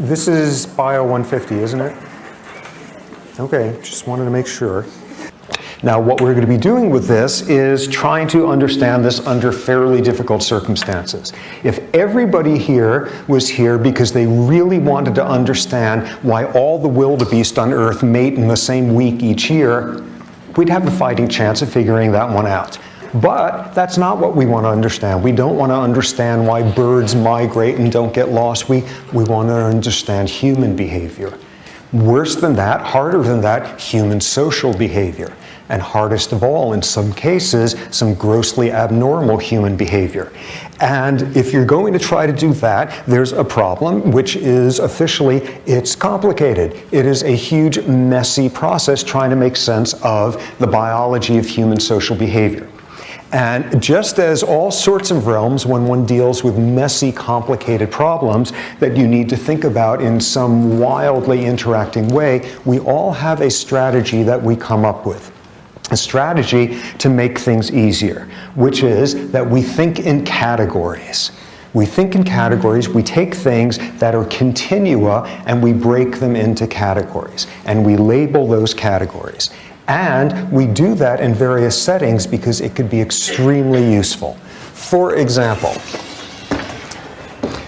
This is Bio 150, isn't it? Okay, just wanted to make sure. Now, what we're going to be doing with this is trying to understand this under fairly difficult circumstances. If everybody here was here because they really wanted to understand why all the wildebeest on Earth mate in the same week each year, we'd have a fighting chance of figuring that one out. But that's not what we want to understand. We don't want to understand why birds migrate and don't get lost. We want to understand human behavior. Worse than that, harder than that, human social behavior. And hardest of all, in some cases, some grossly abnormal human behavior. And if you're going to try to do that, there's a problem, which is officially, it's complicated. It is a huge, messy process trying to make sense of the biology of human social behavior. And just as all sorts of realms, when one deals with messy, complicated problems that you need to think about in some wildly interacting way, we all have a strategy that we come up with. A strategy to make things easier, which is that we think in categories. We think in categories, we take things that are continua and we break them into categories, and we label those categories. And we do that in various settings because it could be extremely useful. For example,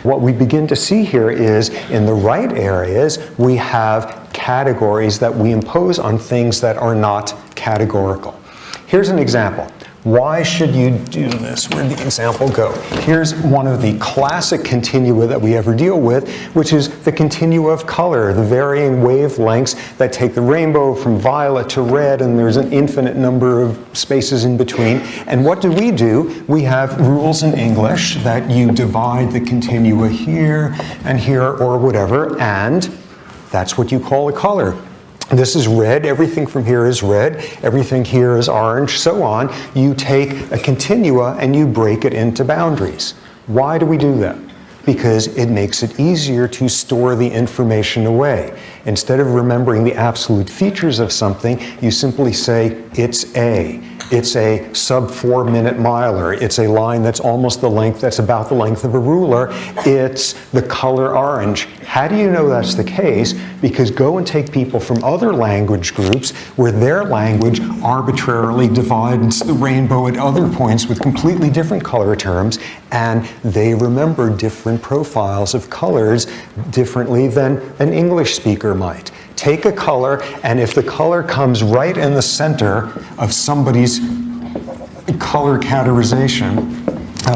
what we begin to see here is in the right areas, we have categories that we impose on things that are not categorical. Here's an example. Why should you do this? Where'd the example go? Here's one of the classic continua that we ever deal with, which is the continua of color, the varying wavelengths that take the rainbow from violet to red, and there's an infinite number of spaces in between. And what do? We have rules in English that you divide the continua here and here or whatever, and that's what you call a color. This is red, everything from here is red, everything here is orange, so on. You take a continua and you break it into boundaries. Why do we do that? Because it makes it easier to store the information away. Instead of remembering the absolute features of something, you simply say, it's a sub 4 minute miler. It's a line that's almost the length, that's about the length of a ruler. It's the color orange. How do you know that's the case? Because go and take people from other language groups where their language arbitrarily divides the rainbow at other points with completely different color terms, and they remember different profiles of colors differently than an English speaker might. Take a color, and if the color comes right in the center of somebody's color categorization,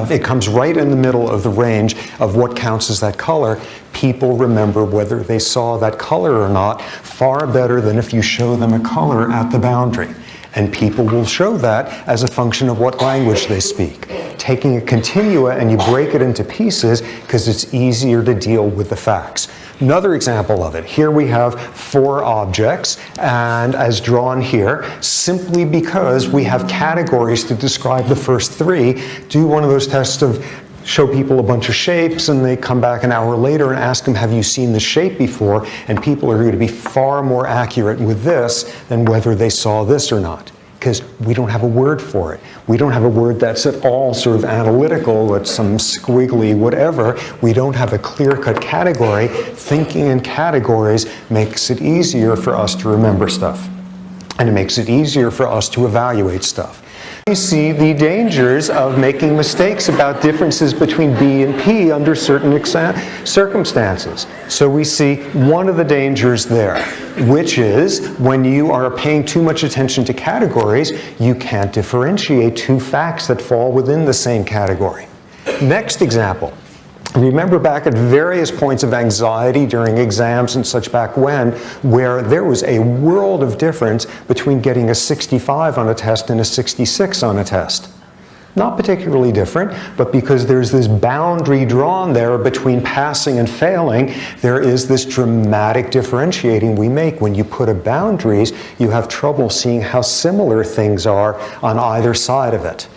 it comes right in the middle of the range of what counts as that color, people remember whether they saw that color or not far better than if you show them a color at the boundary. And people will show that as a function of what language they speak. Taking a continua and you break it into pieces because it's easier to deal with the facts. Another example of it, here we have 4 objects, and as drawn here, simply because we have categories to describe the first 3, do one of those tests of show people a bunch of shapes and they come back an hour later and ask them, have you seen the shape before? And people are going to be far more accurate with this than whether they saw this or not, because we don't have a word for it. We don't have a word that's at all sort of analytical, it's some squiggly whatever. We don't have a clear-cut category. Thinking in categories makes it easier for us to remember stuff, and it makes it easier for us to evaluate stuff. You see the dangers of making mistakes about differences between B and P under certain circumstances. So we see one of the dangers there, which is when you are paying too much attention to categories, you can't differentiate 2 facts that fall within the same category. Next example. Remember back at various points of anxiety during exams and such back when, where there was a world of difference between getting a 65 on a test and a 66 on a test. Not particularly different, but because there's this boundary drawn there between passing and failing, there is this dramatic differentiating we make. When you put up boundaries, you have trouble seeing how similar things are on either side of it.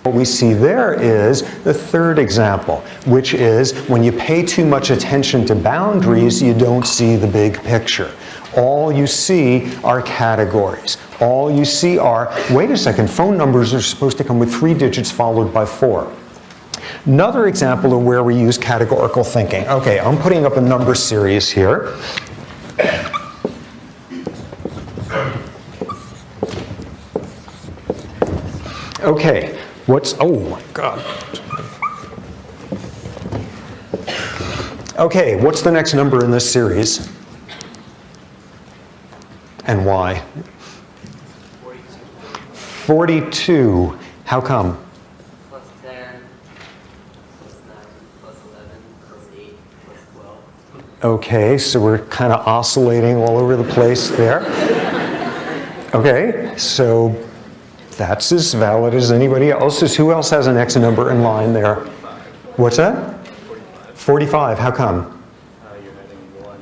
What we see there is the third example, which is when you pay too much attention to boundaries, you don't see the big picture. All you see are categories. All you see are, wait a second, phone numbers are supposed to come with 3 digits followed by 4. Another example of where we use categorical thinking. Okay, I'm putting up a number series here. Okay, oh my God. Okay, what's the next number in this series? And why? 42. How come? Plus 10, plus 9, plus 11, plus 8, plus 12. Okay, so we're kind of oscillating all over the place there. Okay, so that's as valid as anybody else's. Who else has an X number in line there? What's that? 45. How come? You're adding 1,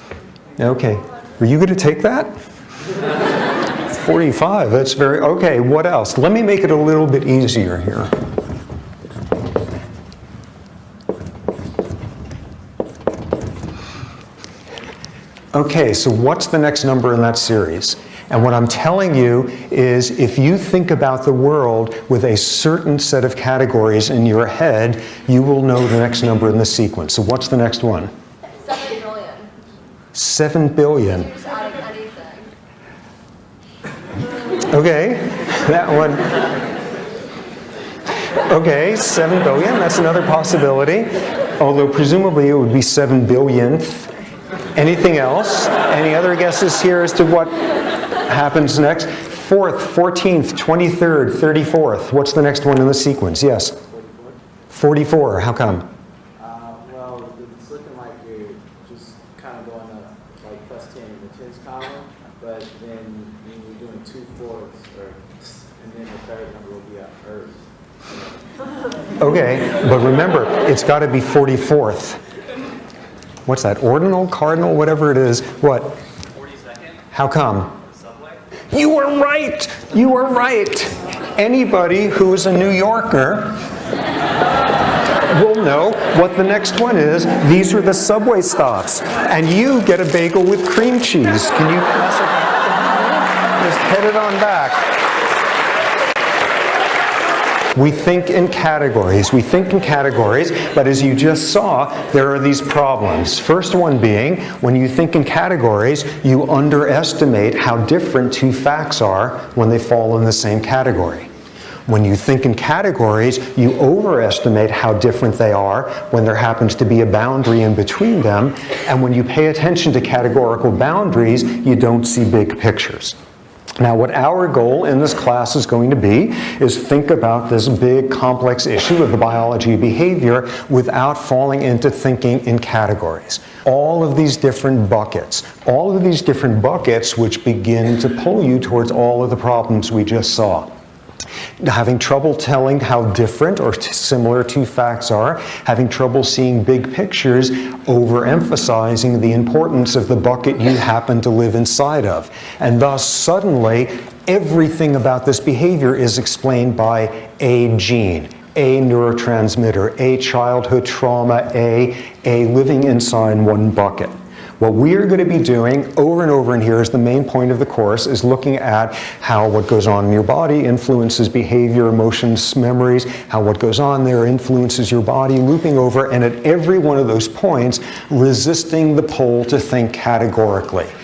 2, 3. Okay. Were you going to take that? 45. That's very... Okay, what else? Let me make it a little bit easier here. Okay, so what's the next number in that series? And what I'm telling you is if you think about the world with a certain set of categories in your head, you will know the next number in the sequence. So what's the next one? 7 billion. 7 billion. Just adding anything. Okay, that one. Okay, 7 billion, that's another possibility. Although presumably it would be 7 billionth. Anything else? Any other guesses here as to what happens next? 4th, 14th, 23rd, 34th. What's the next one in the sequence? Yes? 44. How come? Well, it's looking like you're just kind of going up like plus 10 in the tens column, but then when you're doing 2 fourths, and then the third number will be up first. Okay, but remember, it's got to be 44th. What's that? Ordinal, cardinal, whatever it is. What? 42nd. How come? Subway. You were right! You were right! Anybody who is a New Yorker will know what the next one is. These are the subway stops. And you get a bagel with cream cheese. Can you pass it? Just head it on back. We think in categories, but as you just saw, there are these problems. First one being, when you think in categories, you underestimate how different two facts are when they fall in the same category. When you think in categories, you overestimate how different they are when there happens to be a boundary in between them, and when you pay attention to categorical boundaries, you don't see big pictures. Now, what our goal in this class is going to be is think about this big, complex issue of the biology of behavior without falling into thinking in categories. All of these different buckets which begin to pull you towards all of the problems we just saw. Having trouble telling how different or similar two facts are, having trouble seeing big pictures, overemphasizing the importance of the bucket you happen to live inside of. And thus, suddenly, everything about this behavior is explained by a gene, a neurotransmitter, a childhood trauma, a living inside one bucket. What we are going to be doing over and over, and here is the main point of the course, is looking at how what goes on in your body influences behavior, emotions, memories, how what goes on there influences your body, looping over, and at every one of those points, resisting the pull to think categorically.